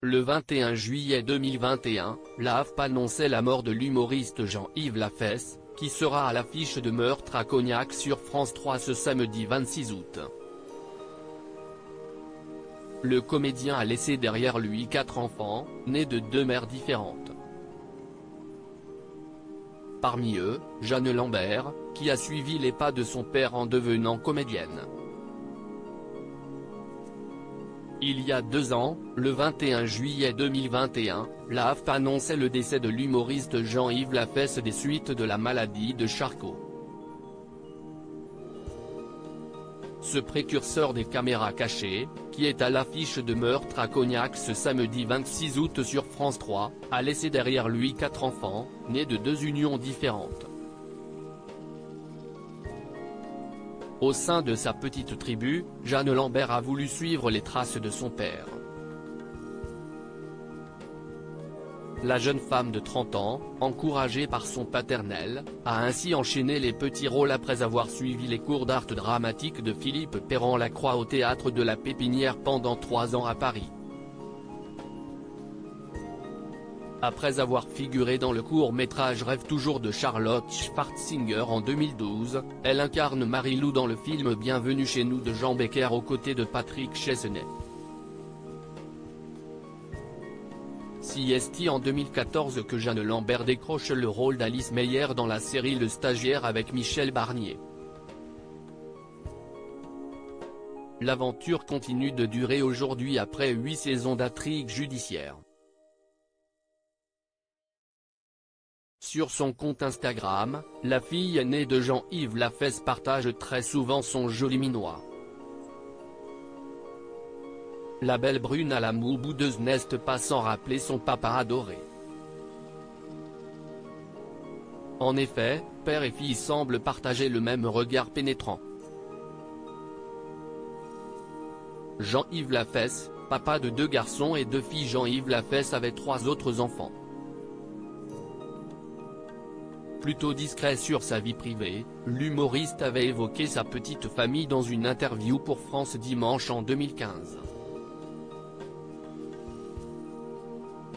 Le 21 juillet 2021, la AFP annonçait la mort de l'humoriste Jean-Yves Lafesse, qui sera à l'affiche de Meurtre à Cognac sur France 3 ce samedi 26 août. Le comédien a laissé derrière lui 4 enfants, nés de 2 mères différentes. Parmi eux, Jeanne Lambert, qui a suivi les pas de son père en devenant comédienne. Il y a 2 ans, le 21 juillet 2021, la AFP annonçait le décès de l'humoriste Jean-Yves Lafesse des suites de la maladie de Charcot. Ce précurseur des caméras cachées, qui est à l'affiche de Meurtre à Cognac ce samedi 26 août sur France 3, a laissé derrière lui 4 enfants, nés de 2 unions différentes. Au sein de sa petite tribu, Jeanne Lambert a voulu suivre les traces de son père. La jeune femme de 30 ans, encouragée par son paternel, a ainsi enchaîné les petits rôles après avoir suivi les cours d'art dramatique de Philippe Perrand-Lacroix au théâtre de la Pépinière pendant 3 ans à Paris. Après avoir figuré dans le court-métrage Rêve toujours de Charlotte Schwarzinger en 2012, elle incarne Marie-Lou dans le film Bienvenue chez nous de Jean Becker aux côtés de Patrick Chesney. C'est en 2014 que Jeanne Lambert décroche le rôle d'Alice Meyer dans la série Le Stagiaire avec Michel Barnier. L'aventure continue de durer aujourd'hui après 8 saisons d'intrigue judiciaire. Sur son compte Instagram, la fille aînée de Jean-Yves Lafesse partage très souvent son joli minois. La belle brune à la moue boudeuse n'est pas sans rappeler son papa adoré. En effet, père et fille semblent partager le même regard pénétrant. Jean-Yves Lafesse, papa de 2 garçons et 2 filles. Jean-Yves Lafesse avait 3 autres enfants. Plutôt discret sur sa vie privée, l'humoriste avait évoqué sa petite famille dans une interview pour France Dimanche en 2015.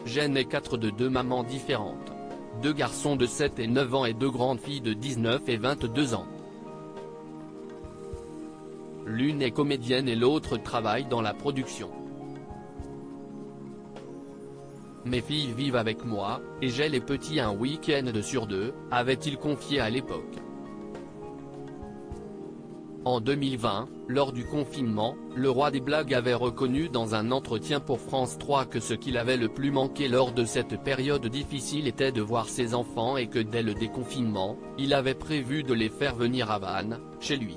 Jeanne est 4 de 2 mamans différentes. 2 garçons de 7 et 9 ans et 2 grandes filles de 19 et 22 ans. L'une est comédienne et l'autre travaille dans la production. Mes filles vivent avec moi, et j'ai les petits un week-end sur 2, avait-il confié à l'époque. En 2020, lors du confinement, le roi des blagues avait reconnu dans un entretien pour France 3 que ce qu'il avait le plus manqué lors de cette période difficile était de voir ses enfants et que dès le déconfinement, il avait prévu de les faire venir à Vannes, chez lui.